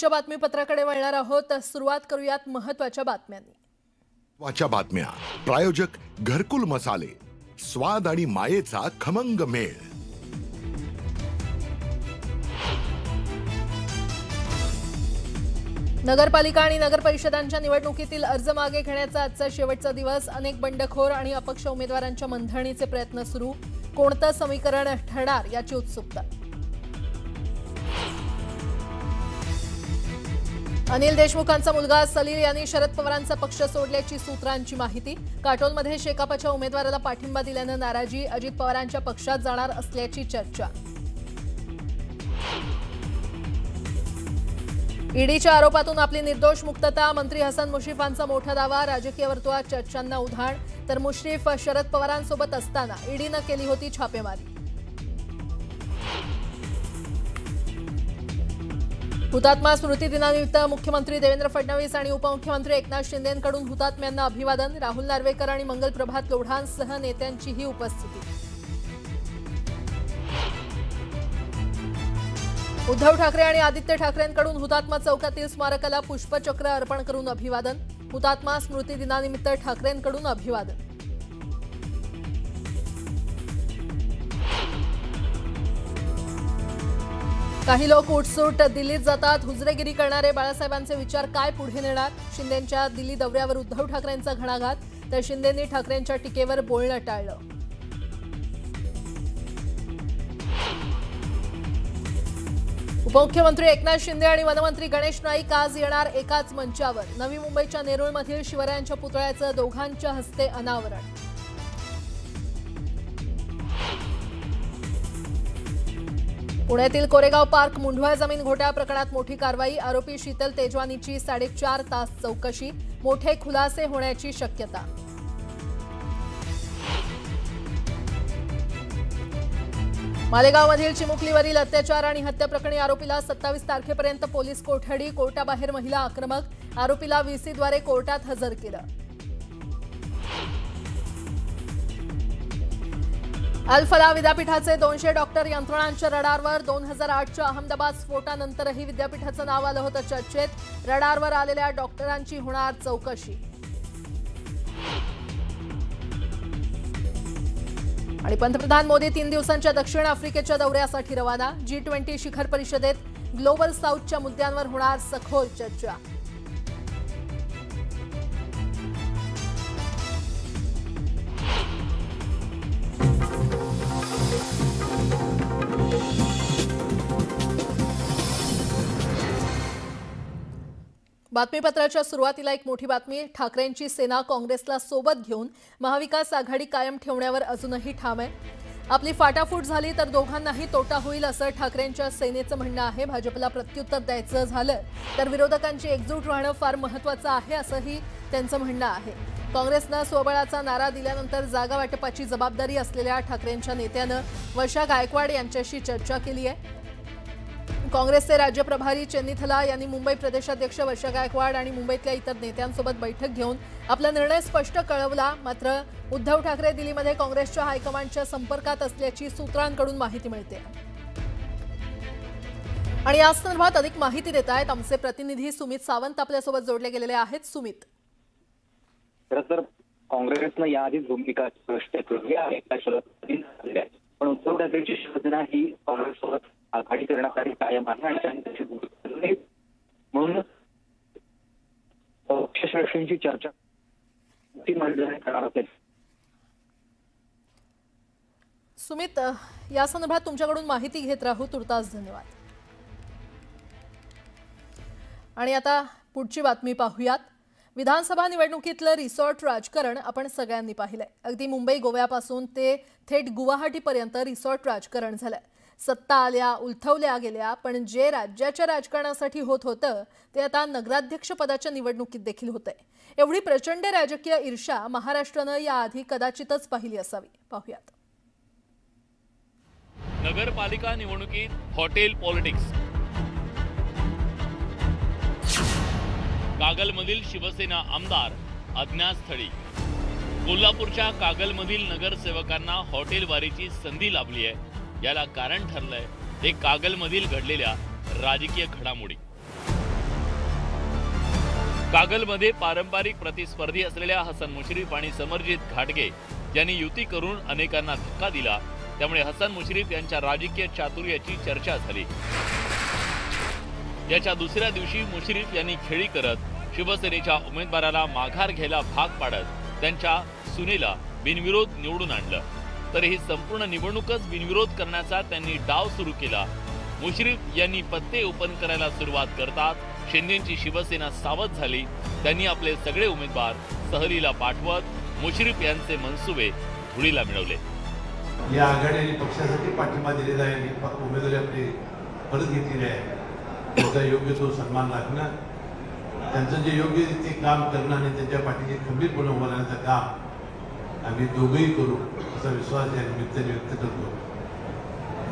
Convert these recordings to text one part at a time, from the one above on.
आजच्या बातमीपत्राकडे वळणार आहोत। सुरुवात करूयात महत्त्वाच्या बातम्यांनी। बातम्या प्रायोजक घरकुल मसाले, स्वाद आणि मायेचा खमंग मेळ। नगरपालिका आणि नगरपरिषदांच्या निवडणुकीतील अर्ज मागे घेण्याचा आजचा शेवटचा दिवस। अनेक बंडखोर आणि अपक्ष उमेदवारांच्या मंथणीचे प्रयत्न सुरू। कोणतं समीकरण ठरणार याची उत्सुकता। अनिल देशमुखांचा मुलगा सलील यांनी शरद पवारांचा पक्ष सोडल्याची सूत्रांची माहिती। काटोलमध्ये शेकापच्या उमेदवाराला पाठिंबा दिल्यानं नाराजी। अजित पवारांच्या पक्षात जाणार असल्याची चर्चा। ईडीच्या आरोपातून आपली निर्दोष मुक्तता। मंत्री हसन मुश्रीफांचा मोठा दावा। राजकीय वर्तुळात चर्चांना उधाण। तर मुश्रीफ शरद पवारांसोबत असताना ईडीनं केली होती छापेमारी। हुतात्मा स्मृती दिनानिमित्त मुख्यमंत्री देवेंद्र फडणवीस आणि उपमुख्यमंत्री एकनाथ शिंदेंकडून हुतात्म्यांना अभिवादन। राहुल नार्वेकर आणि मंगल प्रभात लोढांसह नेत्यांचीही उपस्थिती। उद्धव ठाकरे आणि आदित्य ठाकरेंकडून हुतात्मा चौकातील स्मारकाला पुष्पचक्र अर्पण करून अभिवादन। हुतात्मा स्मृती दिनानिमित्त ठाकरेंकडून अभिवादन। काही लोक उठसूट दिल्लीत जातात। हुजरेगिरी करणारे बाळासाहेबांचे विचार काय पुढे नेणार। शिंदेंच्या दिल्ली दौऱ्यावर उद्धव ठाकरेंचा घणाघात। तर शिंदेंनी ठाकरेंच्या टीकेवर बोलणं टाळलं। उपमुख्यमंत्री एकनाथ शिंदे आणि वनमंत्री गणेश नाईक आज येणार एकाच मंचावर। नवी मुंबईच्या नेरूळमधील शिवरायांच्या पुतळ्याचं दोघांच्या हस्ते अनावरण। पुण्यातील कोरेगाव पार्क मुंढवा जमीन घोटाळा प्रकरणात मोठी कारवाई। आरोपी शीतल तेजवानीची 4.5 तास चौकशी। मोठे खुलासे होण्याची शक्यता। मालेगावमधील चिमुकलीवरील अत्याचार आणि हत्या प्रकरणी आरोपीला 27 तारखेपर्यंत पोलीस कोठडी। कोर्टाबाहेर महिला आक्रमक। आरोपीला व्हीसीद्वारे कोर्टात हजर केलं। अल फलाह विद्यापीठाचे 200 डॉक्टर यंत्रणांच्या रडारवर। 2008च्या अहमदाबाद स्फोटानंतरही विद्यापीठाचं नाव आलं होतं चर्चेत। रडारवर आलेल्या डॉक्टरांची होणार चौकशी। आणि पंतप्रधान मोदी 3 दिवसांच्या दक्षिण आफ्रिकेच्या दौऱ्यासाठी रवाना। G20 शिखर परिषदेत ग्लोबल साऊथच्या मुद्द्यांवर होणार सखोल चर्चा। बातमीपत्राच्या सुरुवातीला एक मोठी बातमी। ठाकरेंची सेना काँग्रेसला सोबत घेऊन महाविकास आघाडी कायम ठेवण्यावर अजूनही ठाम आहे। आपली फाटाफूट झाली तर दोघांनाही तोटा होईल असं ठाकरेंच्या सेनेचं म्हणणं आहे। भाजपला प्रत्युत्तर द्यायचं झालं तर विरोधकांची एकजूट राहणं फार महत्त्वाचं आहे असंही त्यांचं म्हणणं आहे। काँग्रेसनं स्वबळाचा नारा दिल्यानंतर जागा वाटपाची जबाबदारी असलेल्या ठाकरेंच्या नेत्यानं वर्षा गायकवाड यांच्याशी चर्चा केली आहे। काँग्रेसचे राज्य प्रभारी चेन्नीथला यांनी मुंबई प्रदेशाध्यक्ष वर्षा गायकवाड आणि मुंबईतल्या इतर नेत्यांसोबत बैठक घेऊन आपला निर्णय स्पष्ट कळवला। मात्र उद्धव ठाकरे दिल्लीमध्ये काँग्रेसच्या हायकमांडच्या संपर्कात असल्याची सूत्रांकडून माहिती मिळते। आणि या संदर्भात अधिक माहिती देत आहेत आमचे प्रतिनिधी सुमित सावंत आपल्यासोबत जोडले गेलेले आहेत। सुमित, खरं तर काँग्रेसनं याआधीच भूमिका स्पष्ट केली आहे। पण उद्धव ठाकरेंची शिवसेना ही काँग्रेससोबत आघाडी करण्यासाठी कायम आहे आणि त्यांनी त्याची भूमिका म्हणून पक्षश्रेष्ठींची चर्चा करणार असेल। सुमित, या संदर्भात तुमच्याकडून माहिती घेत राहू। तुर्तास धन्यवाद। आणि आता पुढची बातमी पाहूयात। विधानसभा निवडणुकीतलं रिसॉर्ट राजकारण आपण सगळ्यांनी पाहिलंय। अगदी मुंबई गोव्यापासून ते थेट गुवाहाटीपर्यंत रिसॉर्ट राजकारण झालंय। सत्ता आल्या, उलथवल्या गेल्या, पण जे राज्याच्या राजकारणासाठी होत होतं ते आता नगराध्यक्ष पदाच्या निवडणुकीत देखील होतंय। एवढी प्रचंड राजकीय ईर्ष्या महाराष्ट्रानं याआधी कदाचितच पाहिली असावी। पाहूयात। नगरपालिका निवडणुकीत हॉटेल पॉलिटिक्स। कागलमधील शिवसेना आमदार अज्ञातस्थळी। कोल्हापूरच्या कागलमधील नगरसेवकांना हॉटेल वारीची संधी लाभली आहे। याला कारण ठरलंय ते कागलमधील घडलेल्या राजकीय घडामोडी। कागलमध्ये पारंपरिक प्रतिस्पर्धी असलेल्या हसन मुश्रीफ आणि समरजित घाटगे यांनी युती करून अनेकांना धक्का दिला। त्यामुळे हसन मुश्रीफ यांच्या राजकीय चातुर्याची चर्चा झाली। याच्या दुसऱ्या दिवशी मुश्रीफ यांनी खेळी करत शिवसेनेच्या उमेदवाराला माघार घ्यायला भाग पाडत त्यांच्या सुनेला बिनविरोध निवडून आणलं। तर ही संपूर्ण निवडणूकच बिनविरोध करण्याचा त्यांनी डाव सुरू केला। मुश्रीफ यांनी पत्ते ओपन करायला सुरुवात करतात शिंदेची शिवसेना सावध झाली। त्यांनी आपले सगळे उमेदवार सहलीला पाठवत मुश्रीफ यांचे मनसुबे धुळीला मिळवले। या आघाडीने पक्षासाठी पाठिंबा दिलेला आहे, उमेदवारी आपली परत घेतलेली आहे। त्याचा योग्य तो सन्मान राखणं, त्यांचं जे योग्य ते काम करणं आणि त्यांच्या पाठीशी खंबीरपणे उभं राहण्याचं काम आम्ही दोघंही करू असा विश्वास या निमित्ताने व्यक्त करतो।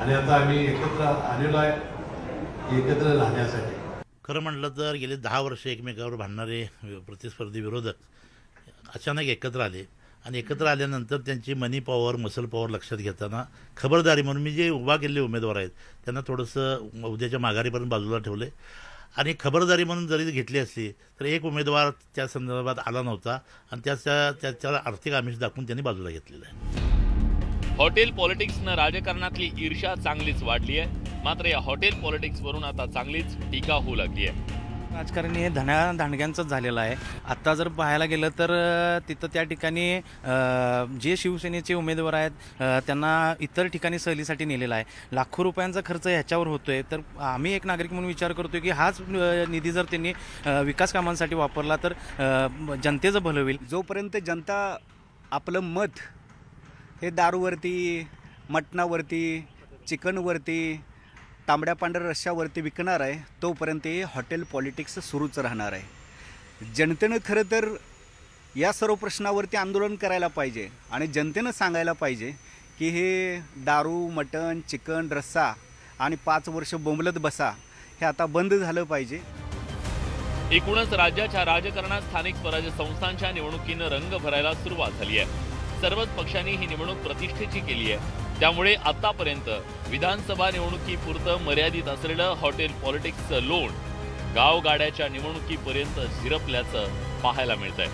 आणि आता आम्ही एकत्र आलेलो आहे एकत्र राहण्यासाठी। खरं म्हटलं तर गेले 10 वर्ष एकमेकावर भांडणारे प्रतिस्पर्धी विरोधक अचानक एकत्र आले आणि एकत्र आल्यानंतर त्यांची मनी पॉवर मसल पॉवर लक्षात घेताना खबरदारी म्हणून मी जे उभा केलेले उमेदवार आहेत त्यांना थोडंसं उद्याच्या माघारीपर्यंत बाजूला ठेवले आणि खबरदारी म्हणून जरी घेतली असली तर एक उमेदवार त्या संदर्भात आला नव्हता आणि त्याला आर्थिक आमिष दाखवून त्यांनी बाजूला घेतलेलं आहे। हॉटेल पॉलिटिक्सनं राजकारणातली ईर्ष्या चांगलीच वाढली आहे। मात्र या हॉटेल पॉलिटिक्सवरून आता चांगलीच टीका होऊ लागली आहे। राजकारणी हे धनाधानग्यांचंच झालेलं आहे। आत्ता जर पाहायला गेलं तर तिथं त्या ठिकाणी जे शिवसेनेचे उमेदवार आहेत त्यांना इतर ठिकाणी सहलीसाठी नेलेला आहे। लाखो रुपयांचा खर्च ह्याच्यावर होतोय। तर आम्ही एक नागरिक म्हणून विचार करतोय की हाच निधी जर त्यांनी विकास कामांसाठी वापरला तर जनतेचं भलं होईल। जोपर्यंत जनता आपलं मत हे दारूवरती, मटणावरती, चिकनवरती, तांबड्या पांढऱ्या रश्श्यावरती विकणार आहे तोपर्यंत हे हॉटेल पॉलिटिक्स सुरूच राहणार आहे। जनतेनं खरं तर या सर्व प्रश्नावरती आंदोलन करायला पाहिजे आणि जनतेनं सांगायला पाहिजे की हे दारू, मटण, चिकन, रस्सा आणि 5 वर्ष बोंबलत बसा हे आता बंद झालं पाहिजे। एकूणच राज्याच्या राजकारणात स्थानिक स्वराज्य संस्थांच्या निवडणुकीनं रंग भरायला सुरुवात झाली आहे। सर्वच पक्षांनी ही निवडणूक प्रतिष्ठेची केली आहे। त्यामुळे आतापर्यंत विधानसभा निवडणुकीपुरतं मर्यादित असलेलं हॉटेल पॉलिटिक्सचं लोण गावगाड्याच्या निवडणुकीपर्यंत झिरपल्याचं पाहायला मिळतंय।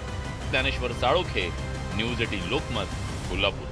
ज्ञानेश्वर साळोखे, न्यूज 18 लोकमत, कोल्हापूर।